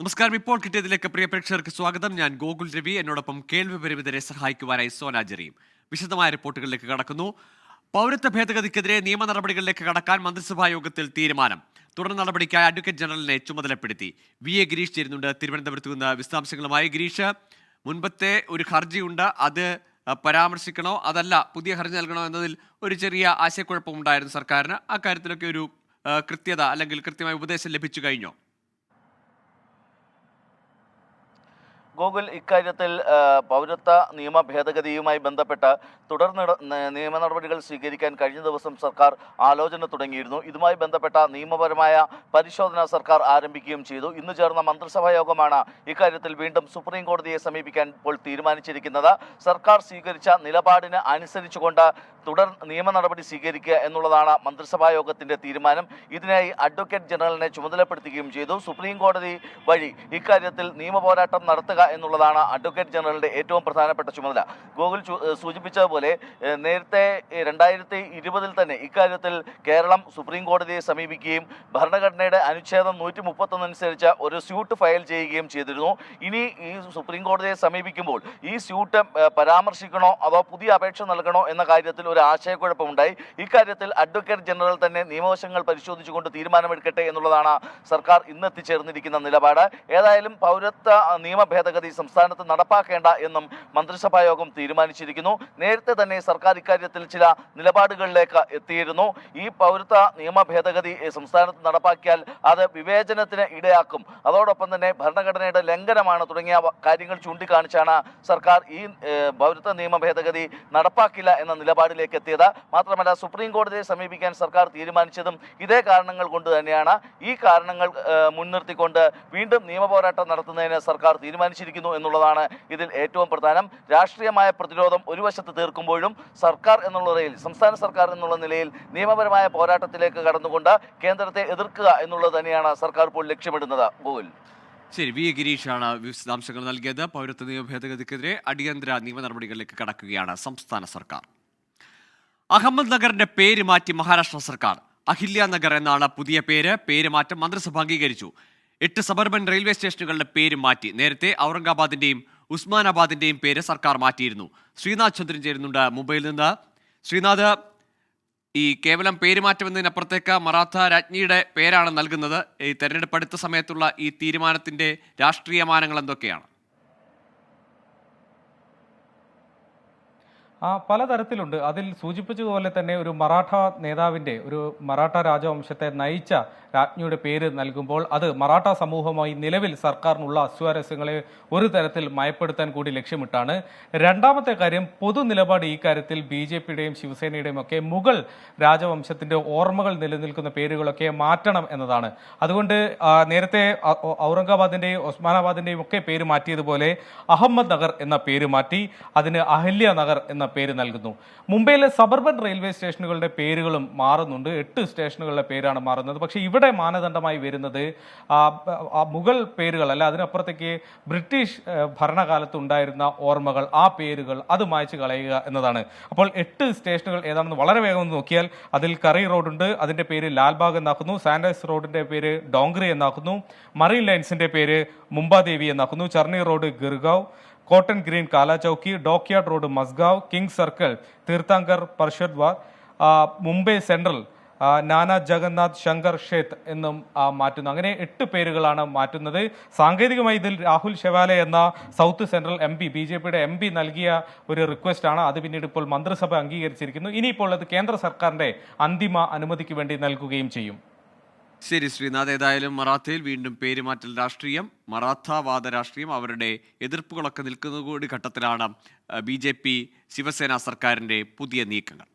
നമസ്കാരം. ഇപ്പോൾ കിട്ടിയതിലേക്ക് പ്രിയ പ്രേക്ഷകർക്ക് സ്വാഗതം. ഞാൻ ഗോകുൽ രവി. എന്നോടൊപ്പം കേൾവി പരിമിതരെ സഹായിക്കുവാനായി സോന ജെറിയും. വിശദമായ റിപ്പോർട്ടുകളിലേക്ക് കടക്കുന്നു. പൗരത്വ ഭേദഗതിക്കെതിരെ നിയമ നടപടികളിലേക്ക് കടക്കാൻ മന്ത്രിസഭാ യോഗത്തിൽ തീരുമാനം. തുടർ നടപടിക്കായി അഡ്വക്കേറ്റ് ജനറലിനെ ചുമതലപ്പെടുത്തി. VA ഗിരീഷ് ചേരുന്നുണ്ട് തിരുവനന്തപുരത്ത് നിന്ന് വിശദാംശങ്ങളുമായി. ഗിരീഷ്, മുൻപത്തെ ഒരു ഹർജിയുണ്ട്, അത് പരാമർശിക്കണോ അതല്ല പുതിയ ഹർജി നൽകണോ എന്നതിൽ ഒരു ചെറിയ ആശയക്കുഴപ്പമുണ്ടായിരുന്നു സർക്കാരിന്. അക്കാര്യത്തിലൊക്കെ ഒരു കൃത്യത അല്ലെങ്കിൽ കൃത്യമായ ഉപദേശം ലഭിച്ചു കഴിഞ്ഞോ? ഗൂഗിൾ ഇക്കാര്യത്തിൽ പൗരത്വ നിയമ ഭേദഗതിയുമായി ബന്ധപ്പെട്ട് തുടർ നിയമ നടപടികൾ സ്വീകരിക്കാൻ കഴിഞ്ഞ ദിവസം സർക്കാർ ആലോചന തുടങ്ങിയിരുന്നു. ഇതുമായി ബന്ധപ്പെട്ട നിയമപരമായ പരിശോധന സർക്കാർ ആരംഭിക്കുകയും ചെയ്തു. ഇന്ന് ചേർന്ന മന്ത്രിസഭാ യോഗമാണ് ഇക്കാര്യത്തിൽ വീണ്ടും സുപ്രീം കോടതിയെ സമീപിക്കാൻ ഇപ്പോൾ തീരുമാനിച്ചിരിക്കുന്നത്. സർക്കാർ സ്വീകരിച്ച നിലപാടിന് അനുസരിച്ചുകൊണ്ട് തുടർ നിയമ നടപടി സ്വീകരിക്കുക എന്നുള്ളതാണ് മന്ത്രിസഭാ യോഗത്തിന്റെ തീരുമാനം. ഇതിനായി അഡ്വക്കേറ്റ് ജനറലിനെ ചുമതലപ്പെടുത്തുകയും ചെയ്തു. സുപ്രീം കോടതി വഴി ഇക്കാര്യത്തിൽ നിയമപോരാട്ടം നടത്തുക എന്നുള്ളതാണ് അഡ്വക്കേറ്റ് ജനറലിന്റെ ഏറ്റവും പ്രധാനപ്പെട്ട ചുമതല. ഗൂഗിൾ സൂചിപ്പിച്ചതുപോലെ നേരത്തെ 2020 തന്നെ ഇക്കാര്യത്തിൽ കേരളം സുപ്രീം കോടതിയെ സമീപിക്കുകയും ഭരണഘടനയുടെ അനുച്ഛേദം 131 അനുസരിച്ച് ഒരു സ്യൂട്ട് ഫയൽ ചെയ്യുകയും ചെയ്തിരുന്നു. ഇനി ഈ സുപ്രീം കോടതിയെ സമീപിക്കുമ്പോൾ ഈ സ്യൂട്ട് പരാമർശിക്കണോ അതോ പുതിയ അപേക്ഷ നൽകണോ എന്ന കാര്യത്തിൽ ഒരു ആശയക്കുഴപ്പമുണ്ടായി. ഇക്കാര്യത്തിൽ അഡ്വക്കേറ്റ് ജനറൽ തന്നെ നിയമവശങ്ങൾ പരിശോധിച്ചുകൊണ്ട് തീരുമാനമെടുക്കട്ടെ എന്നുള്ളതാണ് സർക്കാർ ഇന്ന് എത്തിച്ചേർന്നിരിക്കുന്ന നിലപാട്. ഏതായാലും പൗരത്വ നിയമ ഭേദഗതി സംസ്ഥാനത്ത് നടപ്പാക്കേണ്ട എന്നും മന്ത്രിസഭാ യോഗം തീരുമാനിച്ചിരിക്കുന്നു. നേരത്തെ തന്നെ സർക്കാർ ഇക്കാര്യത്തിൽ ചില നിലപാടുകളിലേക്ക് എത്തിയിരുന്നു. ഈ പൗരത്വ നിയമ ഭേദഗതി സംസ്ഥാനത്ത് നടപ്പാക്കിയാൽ അത് വിവേചനത്തിന് ഇടയാക്കും, അതോടൊപ്പം തന്നെ ഭരണഘടനയുടെ ലംഘനമാണ് തുടങ്ങിയ കാര്യങ്ങൾ ചൂണ്ടിക്കാണിച്ചാണ് സർക്കാർ ഈ പൗരത്വ നിയമ ഭേദഗതി നടപ്പാക്കില്ല എന്ന നിലപാടിലേക്ക് എത്തിയത്. മാത്രമല്ല സുപ്രീം കോടതിയെ സമീപിക്കാൻ സർക്കാർ തീരുമാനിച്ചതും ഇതേ കാരണങ്ങൾ കൊണ്ട് തന്നെയാണ്. ഈ കാരണങ്ങൾ മുൻനിർത്തിക്കൊണ്ട് വീണ്ടും നിയമപോരാട്ടം നടത്തുന്നതിന് സർക്കാർ തീരുമാനിച്ചിരിക്കുന്നു എന്നുള്ളതാണ് ഇതിൽ ഏറ്റവും പ്രധാനം. രാഷ്ട്രീയമായ പ്രതിരോധം ഒരു വശത്ത് തീർക്കുമ്പോഴും സർക്കാർ എന്നുള്ള നിലയിൽ, സംസ്ഥാന സർക്കാർ എന്നുള്ള നിലയിൽ നിയമപരമായ പോരാട്ടത്തിലേക്ക് കടന്നുകൊണ്ട് കേന്ദ്രത്തെ എതിർക്കുക എന്നുള്ളത് തന്നെയാണ് സർക്കാർ ഇപ്പോൾ ലക്ഷ്യമിടുന്നത്. ഗോകുൽ. ശരി, VA ഗിരീഷാണ് വിശദാംശങ്ങൾ നൽകിയത്. പൗരത്വ നിയമ ഭേദഗതിക്കെതിരെ അടിയന്തര നിയമ നടപടികളിലേക്ക് കടക്കുകയാണ് സംസ്ഥാന സർക്കാർ. അഹമ്മദ് നഗറിന്റെ പേര് മാറ്റി മഹാരാഷ്ട്ര സർക്കാർ. അഹില്യ നഗർ എന്നാണ് പുതിയ പേര്. പേരുമാറ്റം മന്ത്രിസഭ അംഗീകരിച്ചു. 8 സബർബൻ റെയിൽവേ സ്റ്റേഷനുകളുടെ പേര് മാറ്റി. നേരത്തെ ഔറംഗാബാദിന്റെയും ഉസ്മാനാബാദിന്റെയും പേര് സർക്കാർ മാറ്റിയിരുന്നു. ശ്രീനാഥ് ചന്ദ്രൻ ചേരുന്നുണ്ട് മുംബൈയിൽ നിന്ന്. ശ്രീനാഥ്, ഈ കേവലം പേരുമാറ്റം എന്നതിനപ്പുറത്തേക്ക് മറാത്ത രാജ്ഞിയുടെ പേരാണ് നൽകുന്നത്. ഈ തെരഞ്ഞെടുപ്പ് അടുത്ത സമയത്തുള്ള ഈ തീരുമാനത്തിന്റെ രാഷ്ട്രീയ മാനങ്ങൾ എന്തൊക്കെയാണ്? പലതരത്തിലുണ്ട്. അതിൽ സൂചിപ്പിച്ചതുപോലെ തന്നെ ഒരു മറാഠ നേതാവിൻ്റെ, ഒരു മറാഠ രാജവംശത്തെ നയിച്ച രാജ്ഞിയുടെ പേര് നൽകുമ്പോൾ അത് മറാഠ സമൂഹമായി നിലവിൽ സർക്കാരിനുള്ള അസ്വാരസ്യങ്ങളെ ഒരു തരത്തിൽ മയപ്പെടുത്താൻ കൂടി ലക്ഷ്യമിട്ടാണ്. രണ്ടാമത്തെ കാര്യം, പൊതു നിലപാട് ഈ കാര്യത്തിൽ BJPയുടെയും ശിവസേനയുടെയും ഒക്കെ മുഗൾ രാജവംശത്തിൻ്റെ ഓർമ്മകൾ നിലനിൽക്കുന്ന പേരുകളൊക്കെ മാറ്റണം എന്നതാണ്. അതുകൊണ്ട് നേരത്തെ ഔറംഗാബാദിൻ്റെയും ഒസ്മാനാബാദിൻ്റെയും ഒക്കെ പേര് മാറ്റിയതുപോലെ അഹമ്മദ് നഗർ എന്ന പേര് മാറ്റി അതിന് അഹല്യ നഗർ എന്ന പേര് നൽകുന്നു. മുംബൈയിലെ സബർബൻ റെയിൽവേ സ്റ്റേഷനുകളുടെ പേരുകളും മാറുന്നുണ്ട്. 8 സ്റ്റേഷനുകളുടെ പേരാണ് മാറുന്നത്. പക്ഷേ ഇവിടെ മാനദണ്ഡമായി വരുന്നത് മുഗൾ പേരുകളല്ല, അതിനപ്പുറത്തേക്ക് ബ്രിട്ടീഷ് ഭരണകാലത്ത് ഉണ്ടായിരുന്ന ഓർമ്മകൾ, ആ പേരുകൾ അത് മായ്ച്ചു കളയുക എന്നതാണ്. അപ്പോൾ 8 സ്റ്റേഷനുകൾ ഏതാണെന്ന് വളരെ വേഗം നോക്കിയാൽ അതിൽ കറി റോഡുണ്ട്, അതിൻ്റെ പേര് ലാൽബാഗ് എന്നാക്കുന്നു. സാൻഡേഴ്സ് റോഡിൻ്റെ പേര് ഡോങ്ക്രി എന്നാക്കുന്നു. മറീൻ ലൈൻസിൻ്റെ പേര് മുംബാദേവി എന്നാക്കുന്നു. Charni road Girgaon, cotton green Kalachowki, dockyard road Mazgaon, king circle Tirthankar Parshvadham, Mumbai central Nana Jagannath Shankar ക്ഷേത്ത് എന്നും മാറ്റുന്നു. അങ്ങനെ 8 പേരുകളാണ് മാറ്റുന്നത്. സാങ്കേതികമായി ഇതിൽ രാഹുൽ ഷെവാലെ എന്ന സൗത്ത് സെൻട്രൽ MP, BJPയുടെ MP നൽകിയ ഒരു റിക്വസ്റ്റാണ്. അത് പിന്നീട് ഇപ്പോൾ മന്ത്രിസഭ അംഗീകരിച്ചിരിക്കുന്നു. ഇനിയിപ്പോൾ അത് കേന്ദ്ര സർക്കാരിൻ്റെ അന്തിമ അനുമതിക്ക് വേണ്ടി നൽകുകയും ചെയ്യും. ശരി ശ്രീനാഥ്, ഏതായാലും മറാത്തയിൽ വീണ്ടും പേരുമാറ്റൽ രാഷ്ട്രീയം, മറാത്താവാദ രാഷ്ട്രീയം, അവരുടെ എതിർപ്പുകളൊക്കെ നിൽക്കുന്ന കൂടി ഘട്ടത്തിലാണ് BJP ശിവസേന സർക്കാരിൻ്റെ പുതിയ നീക്കങ്ങൾ.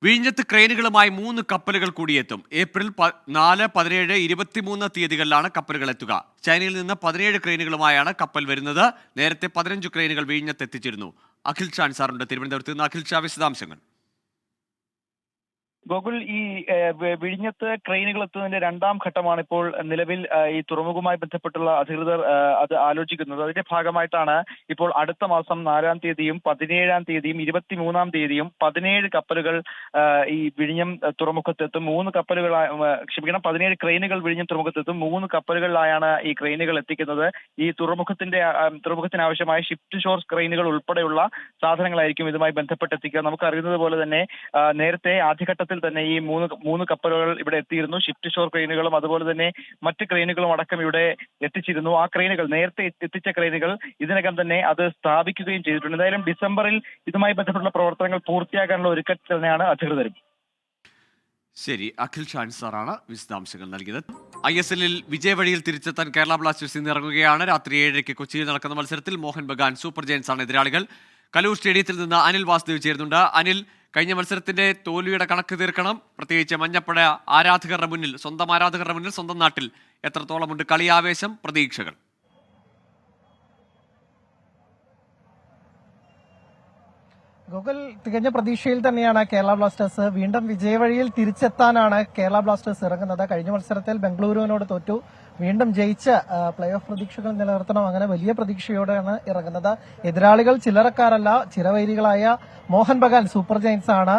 വിഴിഞ്ഞത്ത് ക്രെയിനുകളുമായി 3 കപ്പലുകൾ കൂടിയെത്തും. ഏപ്രിൽ 4, 17, 23 തീയതികളിലാണ് കപ്പലുകൾ എത്തുക. ചൈനയിൽ നിന്ന് 17 ക്രെയിനുകളുമായാണ് കപ്പൽ വരുന്നത്. നേരത്തെ 15 ക്രെയിനുകൾ വിഴിഞ്ഞത്ത് എത്തിച്ചിരുന്നു. അഖിൽ ഷാൻ സാറുണ്ട് തിരുവനന്തപുരത്ത് നിന്ന്. അഖിൽ ഷാ, വിശദാംശങ്ങൾ. ഗോകുൽ, ഈ വിഴിഞ്ഞത്ത് ട്രെയിനുകൾ എത്തുന്നതിന്റെ രണ്ടാം ഘട്ടമാണ് ഇപ്പോൾ നിലവിൽ ഈ തുറമുഖവുമായി ബന്ധപ്പെട്ടുള്ള അധികൃതർ അത് ആലോചിക്കുന്നത്. അതിന്റെ ഭാഗമായിട്ടാണ് ഇപ്പോൾ അടുത്ത മാസം 4-ാം തീയതിയും 17-ാം തീയതിയും 23-ാം തീയതിയും 17 കപ്പലുകൾ ഈ വിഴിഞ്ഞം തുറമുഖത്തെത്തും. 17 ക്രെയിനുകൾ വിഴിഞ്ഞം തുറമുഖത്തെത്തും. 3 കപ്പലുകളിലായാണ് ഈ ക്രെയിനുകൾ എത്തിക്കുന്നത്. ഈ തുറമുഖത്തിന് ആവശ്യമായ ഷിഫ്റ്റ് ഷോർ ക്രെയിനുകൾ ഉൾപ്പെടെയുള്ള സാധനങ്ങളായിരിക്കും ഇതുമായി ബന്ധപ്പെട്ട് എത്തിക്കുക. നമുക്കറിയുന്നത് പോലെ തന്നെ നേരത്തെ ആദ്യഘട്ടത്തിൽ തന്നെ ഈ മൂന്ന് കപ്പലുകൾ ഇവിടെ എത്തിയിരുന്നു. ഷിഫ്റ്റ് ഷോർ ക്രെയിനുകളും അതുപോലെ തന്നെ മറ്റ് ക്രെയിനുകളും അടക്കം ഇവിടെ എത്തിച്ചിരുന്നു. ആ ക്രെയിനുകൾ, നേരത്തെ എത്തിച്ച ക്രെയിനുകൾ ഇതിനകം തന്നെ അത് സ്ഥാപിക്കുകയും ചെയ്തിട്ടുണ്ട്. എന്തായാലും ഡിസംബറിൽ ഇതുമായി ബന്ധപ്പെട്ടുള്ള പ്രവർത്തനങ്ങൾ പൂർത്തിയാക്കാനുള്ള ഒരുക്കത്തിൽ തന്നെയാണ് അധികൃതരും. ശരി, അഖിൽ ഷാൻ സാറാണ് വിശദാംശങ്ങൾ നൽകിയത്. ISLൽ വിജയവഴിയിൽ തിരിച്ചെത്താൻ കേരള ബ്ലാസ്റ്റേഴ്സ് ഇന്ന് ഇറങ്ങുകയാണ്. രാത്രി 7:30 കൊച്ചിയിൽ നടക്കുന്ന മത്സരത്തിൽ മോഹൻ ബഗാൻ സൂപ്പർ ജയൻസ് ആണ് എതിരാളികൾ. കലൂർ സ്റ്റേഡിയത്തിൽ നിന്ന് അനിൽ വാസുദേവ് ചേരുന്നുണ്ട്. അനിൽ, കഴിഞ്ഞ മത്സരത്തിന്റെ തോൽവിയുടെ കണക്ക് തീർക്കണം. പ്രത്യേകിച്ച് മഞ്ഞപ്പട ആരാധകരുടെ മുന്നിൽ, സ്വന്തം നാട്ടിൽ എത്രത്തോളമുണ്ട് കളിയാവേശം, പ്രതീക്ഷകൾ? ഗൂഗിൾ തികഞ്ഞ പ്രതീക്ഷയിൽ തന്നെയാണ് കേരള ബ്ലാസ്റ്റേഴ്സ്. വീണ്ടും വിജയവഴിയിൽ തിരിച്ചെത്താനാണ് കേരള ബ്ലാസ്റ്റേഴ്സ് ഇറങ്ങുന്നത്. കഴിഞ്ഞ മത്സരത്തിൽ ബംഗളൂരുവിനോട് തോറ്റു, വീണ്ടും ജയിച്ച് പ്ലേ ഓഫ് പ്രതീക്ഷകൾ നിലനിർത്തണം, അങ്ങനെ വലിയ പ്രതീക്ഷയോടെയാണ് ഇറങ്ങുന്നത്. എതിരാളികൾ ചില്ലറക്കാരല്ല, ചിരവൈരികളായ മോഹൻ ബഗാൻ സൂപ്പർ ജയൻസ് ആണ്.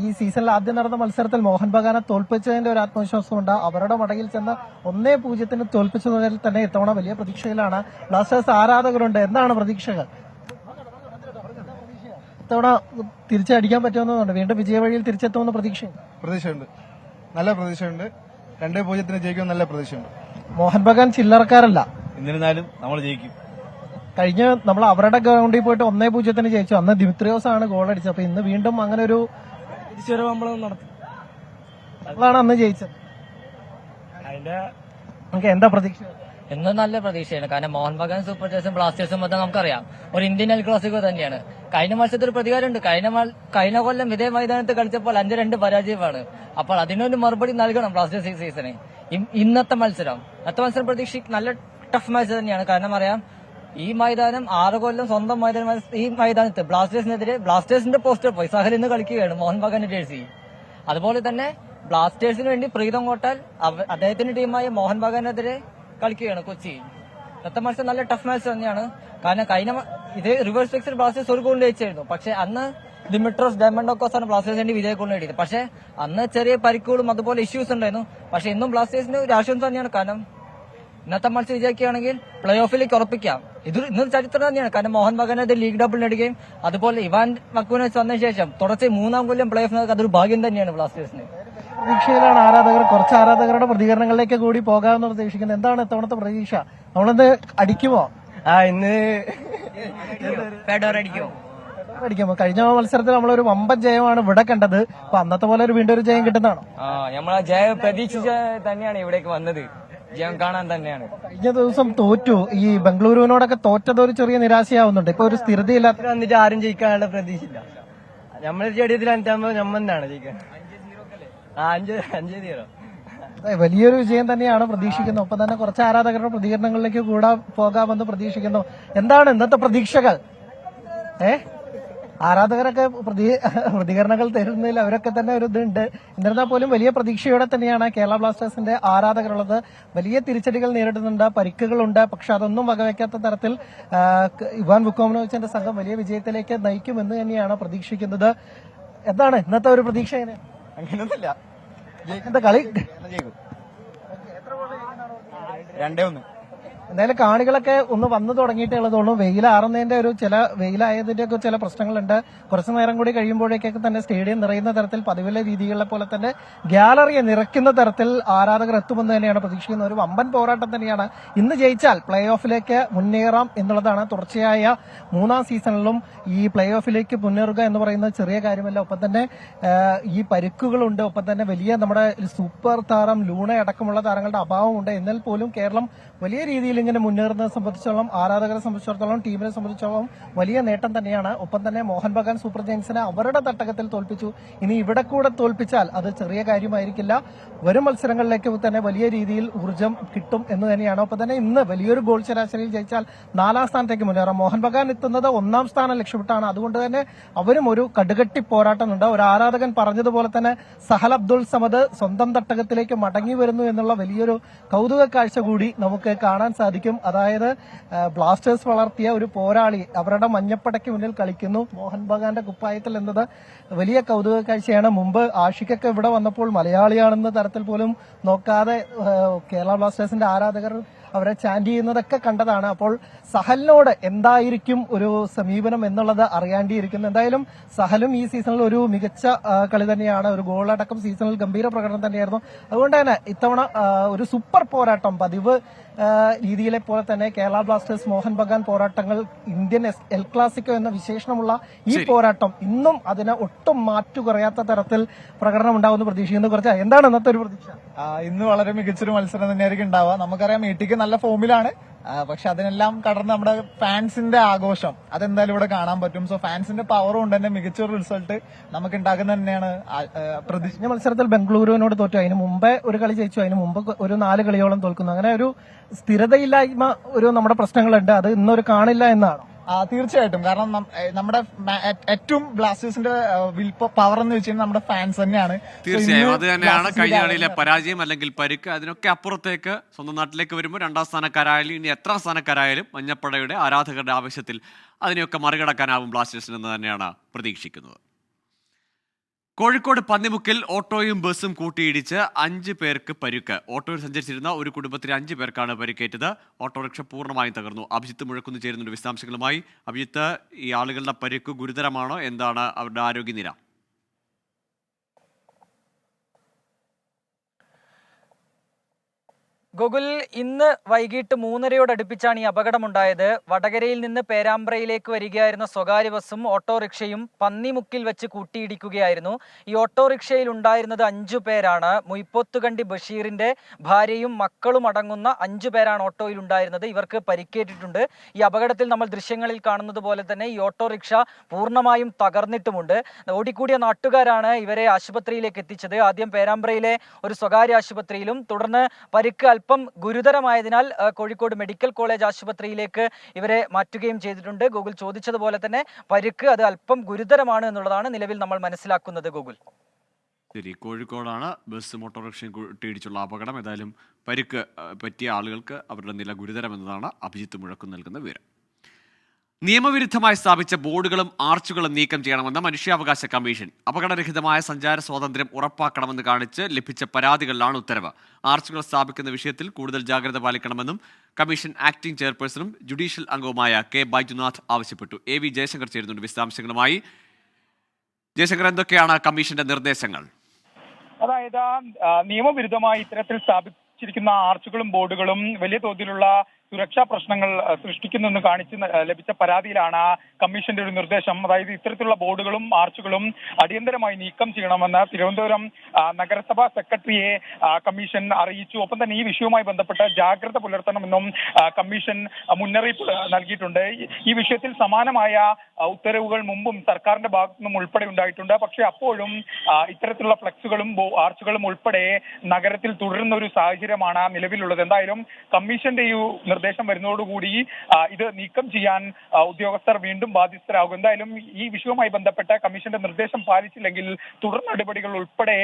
ഈ സീസണിൽ ആദ്യം നടന്ന മത്സരത്തിൽ മോഹൻ ബഗാനെ തോൽപ്പിച്ചതിന്റെ ഒരു ആത്മവിശ്വാസമുണ്ട്. അവരുടെ മടയിൽ ചെന്ന് 1-0 തോൽപ്പിച്ചതിൽ തന്നെ ഇത്തവണ വലിയ പ്രതീക്ഷയിലാണ് ബ്ലാസ്റ്റേഴ്സ് ആരാധകരുണ്ട്. എന്താണ് പ്രതീക്ഷകൾ? ഇത്തവണ തിരിച്ചടിക്കാൻ പറ്റുമെന്നുണ്ട്, വീണ്ടും വിജയവഴിയിൽ തിരിച്ചെത്തുമെന്ന് പ്രതീക്ഷയുണ്ട്, നല്ല പ്രതീക്ഷയുണ്ട്. 2-0 ജയിക്കും, നല്ല പ്രതീക്ഷയുണ്ട്. മോഹൻ ബഗാൻ ചില്ലറക്കാരല്ല, എന്നിരുന്നാലും നമ്മൾ ജയിക്കും. കഴിഞ്ഞ നമ്മൾ അവരുടെ ഗ്രൗണ്ടിൽ പോയിട്ട് 1-0 ജയിച്ചു. അന്ന് ദിമിത്രിയോസ് ആണ് ഗോൾ അടിച്ചത്. അപ്പൊ ഇന്ന് വീണ്ടും അങ്ങനെ ഒരു തിരിച്ചുവരവ് നമ്മൾ നടത്തി, അതാണ് അന്ന് ജയിച്ചത്. നമുക്ക് എന്താ പ്രതീക്ഷ? ഇന്ന് നല്ല പ്രതീക്ഷയാണ്. കാരണം മോഹൻ ബഗാൻ സൂപ്പർ ജയൻസും ബ്ലാസ്റ്റേഴ്സും മൊത്തം നമുക്കറിയാം ഒരു ഇന്ത്യൻ എൽ ക്ലാസിക്കോ തന്നെയാണ്. കഴിഞ്ഞ മത്സരത്തിൽ പ്രതികാരമുണ്ട്. കഴിഞ്ഞ കൊല്ലം ഇതേ മൈതാനത്ത് കളിച്ചപ്പോൾ 5-2 പരാജയമാണ്. അപ്പോൾ അതിനൊരു മറുപടി നൽകണം ബ്ലാസ്റ്റേഴ്സ് ഈ സീസണ്. ഇന്നത്തെ മത്സരം പ്രതീക്ഷ നല്ല ടഫ് മാച്ച് തന്നെയാണ്. കാരണം അറിയാം, ഈ മൈതാനം 6 കൊല്ലം സ്വന്തം മൈതാനം. ഈ മൈതാനത്ത് ബ്ലാസ്റ്റേഴ്സിനെതിരെ ബ്ലാസ്റ്റേഴ്സിന്റെ പോസ്റ്റർ പോയി സഹൽ ഇന്ന് കളിക്കുകയാണ് മോഹൻ ബഗാന്റെ ജേഴ്സി. അതുപോലെ തന്നെ ബ്ലാസ്റ്റേഴ്സിന് വേണ്ടി പ്രീതം കോട്ടാൽ അദ്ദേഹത്തിന്റെ ടീമായ മോഹൻ ബഗാനെതിരെ കളിക്കുകയാണ് കൊച്ചി. ഇന്നത്തെ മത്സരം നല്ല ടഫ് മാച്ച് തന്നെയാണ്. കാരണം ഇത് റിവേഴ്സ് ഫിക്സിൽ ബ്ലാസ്റ്റേഴ്സ് ഒരു ഗോൾ ജയിച്ചായിരുന്നു. പക്ഷെ അന്ന് ദിമിട്രോസ് ഡയമണ്ടോക്കോസ് ആണ് ബ്ലാസ്റ്റേഴ്സിന്റെ വിജയ ഗോൾ നേടിയത്. പക്ഷെ അന്ന് ചെറിയ പരിക്കുകളും അതുപോലെ ഇഷ്യൂസ് ഉണ്ടായിരുന്നു. പക്ഷെ ഇന്നും ബ്ലാസ്റ്റേഴ്സിന് ഒരു ആശ്വാസം തന്നെയാണ്. കാരണം ഇന്നത്തെ മത്സരം വിജയിക്കുകയാണെങ്കിൽ പ്ലേ ഓഫിലേക്ക് ഉറപ്പിക്കാം. ഇന്ന് ചരിത്രം തന്നെയാണ്. കാരണം മോഹൻ ബഗാനെതിരെ ലീഗ് ഡബിൾ നേടുകയും അതുപോലെ ഇവാൻ മക്കൂനസ് വന്നതിന് ശേഷം തുടർച്ചയായി 3-ാം കൊല്ലം പ്ലേ ഓഫ് അതൊരു ഭാഗ്യം തന്നെയാണ് ബ്ലാസ്റ്റേഴ്സിന്. പ്രതീക്ഷയിലാണ് ആരാധകർ. കുറച്ച് ആരാധകരുടെ പ്രതികരണങ്ങളിലേക്ക് കൂടി പോകാമെന്ന് പ്രതീക്ഷിക്കുന്നത്. എന്താണ് ഇത്തവണത്തെ പ്രതീക്ഷ? നമ്മളെന്ത് അടിക്കുമോ? ഇന്ന് അടിക്കുമോ? കഴിഞ്ഞ മത്സരത്തിൽ നമ്മളൊരു വമ്പൻ ജയമാണ് ഇവിടെ കണ്ടത്. അപ്പൊ അന്നത്തെ പോലെ വീണ്ടും ഒരു ജയം കിട്ടുന്നതാണോ? നമ്മളെ ജയം പ്രതീക്ഷിച്ച തന്നെയാണ് ഇവിടേക്ക് വന്നത്. ജയം കാണാൻ തന്നെയാണ്. കഴിഞ്ഞ ദിവസം തോറ്റു, ഈ ബംഗളൂരുവിനോടൊക്കെ തോറ്റത് ഒരു ചെറിയ നിരാശയാവുന്നുണ്ട്. ഇപ്പൊ ഒരു സ്ഥിരതയില്ലാത്ത വന്നിട്ട് ആരും ജയിക്കാനുള്ള പ്രതീക്ഷയില്ല. നമ്മൾ സ്റ്റേഡിയത്തിൽ 5-0 നമ്മന്നാണ് ജയിക്കാൻ. 5-0 വലിയൊരു വിജയം തന്നെയാണ് പ്രതീക്ഷിക്കുന്നത്. ഒപ്പം തന്നെ കുറച്ച് ആരാധകരുടെ പ്രതികരണങ്ങളിലേക്ക് കൂടെ പോകാമെന്ന് പ്രതീക്ഷിക്കുന്നു. എന്താണ് ഇന്നത്തെ പ്രതീക്ഷകൾ? ആരാധകരൊക്കെ പ്രതികരണങ്ങൾ തരുന്നതിൽ അവരൊക്കെ തന്നെ ഒരു ഇതുണ്ട്. എന്നിരുന്നാൽ പോലും വലിയ പ്രതീക്ഷയോടെ തന്നെയാണ് കേരള ബ്ലാസ്റ്റേഴ്സിന്റെ ആരാധകരുള്ളത്. വലിയ തിരിച്ചടികൾ നേരിടുന്നുണ്ട്, പരിക്കുകളുണ്ട്. പക്ഷെ അതൊന്നും വകവയ്ക്കാത്ത തരത്തിൽ ഇവാൻ വുക്കോമനോവിച്ചിന്റെ സംഘം വലിയ വിജയത്തിലേക്ക് നയിക്കുമെന്ന് തന്നെയാണ് പ്രതീക്ഷിക്കുന്നത്. എന്താണ് ഇന്നത്തെ ഒരു പ്രതീക്ഷ? അങ്ങനെയൊന്നുമില്ല, എന്താ കളി ജയിക്കും. 2-1. എന്തായാലും കാണികളൊക്കെ ഒന്ന് വന്നു തുടങ്ങിയിട്ടേ ഉള്ളതുള്ളൂ. വെയിലാറുന്നതിന്റെ വെയിലായതിന്റെ ഒക്കെ ചില പ്രശ്നങ്ങളുണ്ട്. കുറച്ചു നേരം കൂടി കഴിയുമ്പോഴേക്കൊക്കെ തന്നെ സ്റ്റേഡിയം നിറയുന്ന തരത്തിൽ പതിവിലെ രീതികളെ പോലെ തന്നെ ഗ്യാലറിയെ നിറയ്ക്കുന്ന തരത്തിൽ ആരാധകർ എത്തുമെന്ന് തന്നെയാണ് പ്രതീക്ഷിക്കുന്നത്. ഒരു വമ്പൻ പോരാട്ടം തന്നെയാണ്. ഇന്ന് ജയിച്ചാൽ പ്ലേ ഓഫിലേക്ക് മുന്നേറാം എന്നുള്ളതാണ്. തുടർച്ചയായ 3-ാം സീസണിലും ഈ പ്ലേ ഓഫിലേക്ക് മുന്നേറുക എന്ന് പറയുന്നത് ചെറിയ കാര്യമല്ല. ഒപ്പം തന്നെ ഈ പരിക്കുകളുണ്ട്. ഒപ്പം തന്നെ വലിയ നമ്മുടെ സൂപ്പർ താരം ലൂണ അടക്കമുള്ള താരങ്ങളുടെ അഭാവമുണ്ട്. എന്നാൽ പോലും കേരളം വലിയ രീതിയിൽ രീതിയിൽ ഇങ്ങനെ മുന്നേറുന്നത് സംബന്ധിച്ചിടത്തോളം ആരാധകരെ സംബന്ധിച്ചിടത്തോളം ടീമിനെ സംബന്ധിച്ചിടത്തോളം വലിയ നേട്ടം തന്നെയാണ്. ഒപ്പം തന്നെ മോഹൻ ബഗാൻ സൂപ്പർ ജയൻസിനെ അവരുടെ തട്ടകത്തിൽ തോൽപ്പിച്ചു. ഇനി ഇവിടെ കൂടെ തോൽപ്പിച്ചാൽ അത് ചെറിയ കാര്യമായിരിക്കില്ല. വരും മത്സരങ്ങളിലേക്ക് തന്നെ വലിയ രീതിയിൽ ഊർജ്ജം കിട്ടും എന്ന് തന്നെയാണ്. ഒപ്പം തന്നെ ഇന്ന് വലിയൊരു ഗോൾ ശരാശരിയിൽ ജയിച്ചാൽ 4ാം സ്ഥാനത്തേക്ക് മുന്നേറാം. മോഹൻ ബഗാൻ എത്തുന്നത് 1ാം സ്ഥാനം ലക്ഷ്യമിട്ടാണ്. അതുകൊണ്ട് തന്നെ അവരും ഒരു കടുകട്ടി പോരാട്ടമുണ്ട്. ഒരു ആരാധകൻ പറഞ്ഞതുപോലെ തന്നെ സഹൽ അബ്ദുൾ സമദ് സ്വന്തം തട്ടകത്തിലേക്ക് മടങ്ങി വരുന്നു എന്നുള്ള വലിയൊരു കൗതുക കാഴ്ച കൂടി നമുക്ക് കാണാൻ സാധിക്കും. അതായത് ബ്ലാസ്റ്റേഴ്സ് വളർത്തിയ ഒരു പോരാളി അവരുടെ മഞ്ഞപ്പടയ്ക്ക് മുന്നിൽ കളിക്കുന്നു മോഹൻ ബഗാന്റെ കുപ്പായത്തിൽ എന്നത് വലിയ കൗതുക കാഴ്ചയാണ്. മുമ്പ് ആഷിഖൊക്കെ ഇവിടെ വന്നപ്പോൾ മലയാളിയാണെന്ന തരത്തിൽ പോലും നോക്കാതെ കേരള ബ്ലാസ്റ്റേഴ്സിന്റെ ആരാധകർ അവരെ ചാൻഡ് ചെയ്യുന്നതൊക്കെ കണ്ടതാണ്. അപ്പോൾ സഹലിനോട് എന്തായിരിക്കും ഒരു സമീപനം എന്നുള്ളത് അറിയേണ്ടിയിരിക്കുന്നു. എന്തായാലും സഹലും ഈ സീസണിൽ ഒരു മികച്ച കളി തന്നെയാണ്. ഒരു ഗോളടക്കം സീസണിൽ ഗംഭീര പ്രകടനം തന്നെയായിരുന്നു. അതുകൊണ്ട് തന്നെ ഇത്തവണ ഒരു സൂപ്പർ പോരാട്ടം പതിവ് രീതിയിലെ പോലെ തന്നെ കേരള ബ്ലാസ്റ്റേഴ്സ് മോഹൻ ബഗാൻ പോരാട്ടങ്ങൾ ഇന്ത്യൻ എൽ ക്ലാസിക്കോ എന്ന വിശേഷണമുള്ള ഈ പോരാട്ടം ഇന്നും അതിനെ ഒട്ടും മാറ്റുകുറയാത്ത തരത്തിൽ പ്രകടനം ഉണ്ടാവുമെന്ന് പ്രതീക്ഷിക്കുന്നു. കുറച്ച് എന്താണ് ഇന്നത്തെ ഒരു പ്രതീക്ഷ? ഇന്ന് വളരെ മികച്ചൊരു മത്സരം തന്നെയായിരിക്കും ഉണ്ടാവുക. നമുക്കറിയാം ഈട്ടിക്ക് നല്ല ഫോമിലാണ്, പക്ഷെ അതിനെല്ലാം കടന്ന് നമ്മുടെ ഫാൻസിന്റെ ആഘോഷം അതെന്തായാലും ഇവിടെ കാണാൻ പറ്റും. സോ ഫാൻസിന്റെ പവർ കൊണ്ട് തന്നെ മികച്ചൊരു റിസൾട്ട് നമുക്ക് ഉണ്ടാക്കുന്നത് തന്നെയാണ് പ്രതീക്ഷ. മത്സരത്തിൽ ബംഗളൂരുവിനോട് തോറ്റു, അതിന് മുമ്പേ ഒരു കളി ജയിച്ചു, അതിന് മുമ്പ് ഒരു 4 കളിയോളം തോൽക്കുന്നു. അങ്ങനെ ഒരു സ്ഥിരതയില്ലായ്മ ഒരു നമ്മുടെ പ്രശ്നങ്ങളുണ്ട്. അത് ഇന്നൊരു കാണില്ല എന്നാണ്. തീർച്ചയായിട്ടും. കാരണം നമ്മുടെ ഏറ്റവും ബ്ലാസ്റ്റേഴ്സിന്റെ വിൽ പവർ എന്ന് വെച്ച് കഴിഞ്ഞാൽ നമ്മുടെ ഫാൻസ് തന്നെയാണ്. തീർച്ചയായും അത് തന്നെയാണ്. കഴിഞ്ഞ കളിയിലെ പരാജയം അല്ലെങ്കിൽ പരിക്ക് അതിനൊക്കെ അപ്പുറത്തേക്ക് സ്വന്തം നാട്ടിലേക്ക് വരുമ്പോൾ 2ാം സ്ഥാനക്കാരായാലും ഇനി എത്രാം സ്ഥാനക്കാരായാലും മഞ്ഞപ്പടയുടെ ആരാധകരുടെ ആവശ്യത്തിൽ അതിനെയൊക്കെ മറികടക്കാനാവും ബ്ലാസ്റ്റേഴ്സിന് എന്ന് തന്നെയാണ് പ്രതീക്ഷിക്കുന്നത്. കോഴിക്കോട് പന്നിമുക്കിൽ ഓട്ടോയും ബസ്സും കൂട്ടിയിടിച്ച് 5 പേർക്ക് പരുക്ക്. ഓട്ടോയിൽ സഞ്ചരിച്ചിരുന്ന ഒരു കുടുംബത്തിലെ 5 പേർക്കാണ് പരിക്കേറ്റത്. ഓട്ടോറിക്ഷ പൂർണ്ണമായും തകർന്നു. അഭിജിത്ത് മുഴക്കുന്ന് ചേരുന്നുണ്ട് വിശദാംശങ്ങളുമായി. അഭിജിത്ത്, ഈ ആളുകളുടെ പരുക്ക് ഗുരുതരമാണോ? എന്താണ് അവരുടെ ആരോഗ്യനില? ഗോകുൽ, ഇന്ന് വൈകിട്ട് 3:30 ഈ അപകടമുണ്ടായത്. വടകരയിൽ നിന്ന് പേരാമ്പ്രയിലേക്ക് വരികയായിരുന്ന സ്വകാര്യ ബസ്സും ഓട്ടോറിക്ഷയും പന്നിമുക്കിൽ വെച്ച് കൂട്ടിയിടിക്കുകയായിരുന്നു. ഈ ഓട്ടോറിക്ഷയിൽ ഉണ്ടായിരുന്നത് 5 പേരാണ്. മുയ്പോത്തുകണ്ടി ബഷീറിന്റെ ഭാര്യയും മക്കളും അടങ്ങുന്ന 5 പേരാണ് ഓട്ടോയിൽ ഉണ്ടായിരുന്നത്. ഇവർക്ക് പരിക്കേറ്റിട്ടുണ്ട്. ഈ അപകടത്തിൽ നമ്മൾ ദൃശ്യങ്ങളിൽ കാണുന്നത് പോലെ തന്നെ ഈ ഓട്ടോറിക്ഷ പൂർണ്ണമായും തകർന്നിട്ടുമുണ്ട്. ഓടിക്കൂടിയ നാട്ടുകാരാണ് ഇവരെ ആശുപത്രിയിലേക്ക് എത്തിച്ചത്. ആദ്യം പേരാമ്പ്രയിലെ ഒരു സ്വകാര്യ ആശുപത്രിയിലും തുടർന്ന് പരിക്ക് അല്പം ഗുരുതരമായതിനാൽ കോഴിക്കോട് മെഡിക്കൽ കോളേജ് ആശുപത്രിയിലേക്ക് ഇവരെ മാറ്റുകയും ചെയ്തിട്ടുണ്ട്. ഗൂഗിൾ ചോദിച്ചതുപോലെ തന്നെ പരിക്ക് അത് അല്പം ഗുരുതരമാണ് എന്നുള്ളതാണ് നിലവിൽ നമ്മൾ മനസ്സിലാക്കുന്നത്. ഗൂഗിൾ, ശരി, കോഴിക്കോടാണ് ബസ്സും ഓട്ടോറിക്ഷയും കൂട്ടിയിടിച്ചുള്ള അപകടം. ഏതായാലും പരിക്ക് പറ്റിയ ആളുകൾക്ക് അവരുടെ നില ഗുരുതരമെന്നതാണ് അഭിജിത്ത് മുഴക്കം നൽകുന്ന വിവരം. നിയമവിരുദ്ധമായി സ്ഥാപിച്ച ബോർഡുകളും ആർച്ചുകളും നീക്കം ചെയ്യണമെന്ന മനുഷ്യാവകാശ കമ്മീഷൻ. അപകടരഹിതമായ സഞ്ചാര സ്വാതന്ത്ര്യം ഉറപ്പാക്കണമെന്ന് കാണിച്ച് ലഭിച്ച പരാതികളിലാണ് ഉത്തരവ്. ആർച്ചുകൾ സ്ഥാപിക്കുന്ന വിഷയത്തിൽ കൂടുതൽ ജാഗ്രത പാലിക്കണമെന്നും കമ്മീഷൻ ആക്ടിംഗ് ചെയർപേഴ്സണും ജുഡീഷ്യൽ അംഗവുമായ കെ ബൈജുനാഥ് ആവശ്യപ്പെട്ടു. AV ജയശങ്കർ ചേരുന്നുണ്ട് വിശദാംശങ്ങളുമായി. ജയശങ്കർ, എന്തൊക്കെയാണ് കമ്മീഷന്റെ നിർദ്ദേശങ്ങൾ? അതായത് നിയമവിരുദ്ധമായി ഇത്തരത്തിൽ സ്ഥാപിച്ചിരിക്കുന്ന ആർച്ചുകളും ബോർഡുകളും വലിയ തോതിലുള്ള സുരക്ഷാ പ്രശ്നങ്ങൾ സൃഷ്ടിക്കുന്നെന്ന് കാണിച്ച് ലഭിച്ച പരാതിയിലാണ് കമ്മീഷന്റെ ഒരു നിർദ്ദേശം. അതായത് ഇത്തരത്തിലുള്ള ബോർഡുകളും ആർച്ചുകളും അടിയന്തരമായി നീക്കം ചെയ്യണമെന്ന് തിരുവനന്തപുരം നഗരസഭാ സെക്രട്ടറിയെ കമ്മീഷൻ അറിയിച്ചു. ഒപ്പം തന്നെ ഈ വിഷയവുമായി ബന്ധപ്പെട്ട് ജാഗ്രത പുലർത്തണമെന്നും കമ്മീഷൻ മുന്നറിയിപ്പ് നൽകിയിട്ടുണ്ട്. ഈ വിഷയത്തിൽ സമാനമായ ഉത്തരവുകൾ മുമ്പും സർക്കാരിന്റെ ഭാഗത്തു നിന്നും ഉൾപ്പെടെ ഉണ്ടായിട്ടുണ്ട്. പക്ഷേ അപ്പോഴും ഇത്തരത്തിലുള്ള ഫ്ലെക്സുകളും ആർച്ചുകളും ഉൾപ്പെടെ നഗരത്തിൽ തുടരുന്ന ഒരു സാഹചര്യമാണ് നിലവിലുള്ളത്. എന്തായാലും കമ്മീഷന്റെ ഈ നിർദ്ദേശം വരുന്നതോടുകൂടി ഇത് നീക്കം ചെയ്യാൻ ഉദ്യോഗസ്ഥർ വീണ്ടും ബാധ്യസ്ഥരാകും. എന്തായാലും ഈ വിഷയവുമായി ബന്ധപ്പെട്ട് കമ്മീഷന്റെ നിർദ്ദേശം പാലിച്ചില്ലെങ്കിൽ തുടർ നടപടികൾ ഉൾപ്പെടെ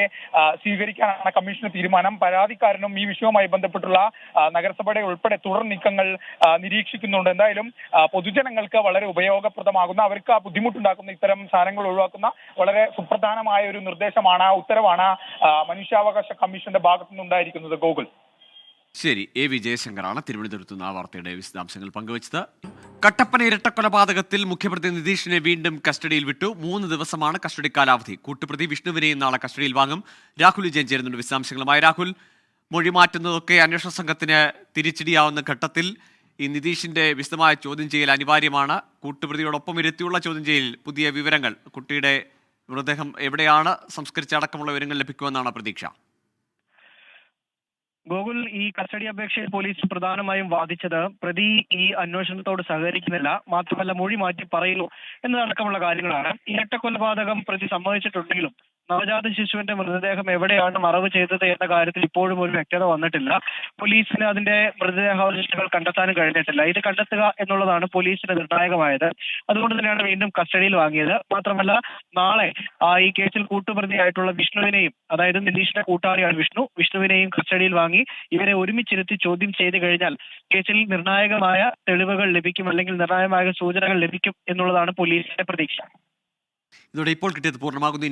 സ്വീകരിക്കാനാണ് കമ്മീഷന്റെ തീരുമാനം. പരാതിക്കാരനും ഈ വിഷയവുമായി ബന്ധപ്പെട്ടുള്ള നഗരസഭയുടെ ഉൾപ്പെടെ തുടർ നീക്കങ്ങൾ നിരീക്ഷിക്കുന്നുണ്ട്. എന്തായാലും പൊതുജനങ്ങൾക്ക് വളരെ ഉപയോഗപ്രദമാകുന്ന, അവർക്ക് ബുദ്ധിമുട്ടുണ്ടാക്കുന്ന ഇത്തരം സാധനങ്ങൾ ഒഴിവാക്കുന്ന വളരെ സുപ്രധാനമായ ഒരു നിർദ്ദേശമാണ്, ഉത്തരവാണ് മനുഷ്യാവകാശ കമ്മീഷന്റെ ഭാഗത്തു നിന്നുണ്ടായിരിക്കുന്നത്. ഗോകുൽ, ശരി, AV ജയശങ്കറാണ് തിരുവനന്തപുരത്ത് നിന്ന് ആ വാർത്തയുടെ വിശദാംശങ്ങൾ പങ്കുവച്ചത്. കട്ടപ്പന ഇരട്ടക്കൊലപാതകത്തിൽ മുഖ്യപ്രതി നിതീഷിനെ വീണ്ടും കസ്റ്റഡിയിൽ വിട്ടു. 3 ദിവസമാണ് കസ്റ്റഡി കാലാവധി. കൂട്ടുപ്രതി വിഷ്ണുവിനെയും നാളെ കസ്റ്റഡിയിൽ വാങ്ങും. രാഹുൽ വിജയൻ ചേരുന്നുണ്ട് വിശദാംശങ്ങളുമായി. രാഹുൽ, മൊഴി മാറ്റുന്നതൊക്കെ അന്വേഷണ സംഘത്തിന് തിരിച്ചടിയാവുന്ന ഘട്ടത്തിൽ ഈ നിതീഷിന്റെ വിശദമായ ചോദ്യം ചെയ്യൽ അനിവാര്യമാണ്. കൂട്ടുപ്രതിയോടൊപ്പം ഇരുത്തിയുള്ള ചോദ്യം ചെയ്യൽ പുതിയ വിവരങ്ങൾ, കുട്ടിയുടെ മൃതദേഹം എവിടെയാണ് സംസ്കരിച്ച അടക്കമുള്ള വിവരങ്ങൾ ലഭിക്കുമെന്നാണ് പ്രതീക്ഷ. ഗോകുൽ, ഈ കസ്റ്റഡി അപേക്ഷയിൽ പോലീസ് പ്രധാനമായും വാദിച്ചത് പ്രതി ഈ അന്വേഷണത്തോട് സഹകരിക്കുന്നില്ല, മാത്രമല്ല മൊഴി മാറ്റി പറയുന്നു എന്നതടക്കമുള്ള കാര്യങ്ങളാണ്. ഇരട്ട കൊലപാതകം പ്രതി സമ്മതിച്ചിട്ടുണ്ടെങ്കിലും നവജാത ശിശുവിന്റെ മൃതദേഹം എവിടെയാണ് മറവ് ചെയ്തത് എന്ന കാര്യത്തിൽ ഇപ്പോഴും ഒരു വ്യക്തത വന്നിട്ടില്ല. പോലീസിന് അതിന്റെ മൃതദേഹാവശിഷ്ടങ്ങൾ കണ്ടെത്താനും കഴിഞ്ഞിട്ടില്ല. ഇത് കണ്ടെത്തുക എന്നുള്ളതാണ് പോലീസിന് നിർണായകമായത്. അതുകൊണ്ട് തന്നെയാണ് വീണ്ടും കസ്റ്റഡിയിൽ വാങ്ങിയത്. മാത്രമല്ല നാളെ ഈ കേസിൽ കൂട്ടുപ്രതിയായിട്ടുള്ള വിഷ്ണുവിനെയും, അതായത് നിതീഷിന്റെ കൂട്ടാളിയാണ് വിഷ്ണുവിനെയും കസ്റ്റഡിയിൽ വാങ്ങി ഇവരെ ഒരുമിച്ചിരുത്തി ചോദ്യം ചെയ്തു കഴിഞ്ഞാൽ കേസിൽ നിർണായകമായ തെളിവുകൾ ലഭിക്കും, അല്ലെങ്കിൽ നിർണായകമായ സൂചനകൾ ലഭിക്കും എന്നുള്ളതാണ് പോലീസിന്റെ പ്രതീക്ഷ. ഇതോടെ ഇപ്പോൾ കിട്ടിയത് പൂർണ്ണമാകുന്നു.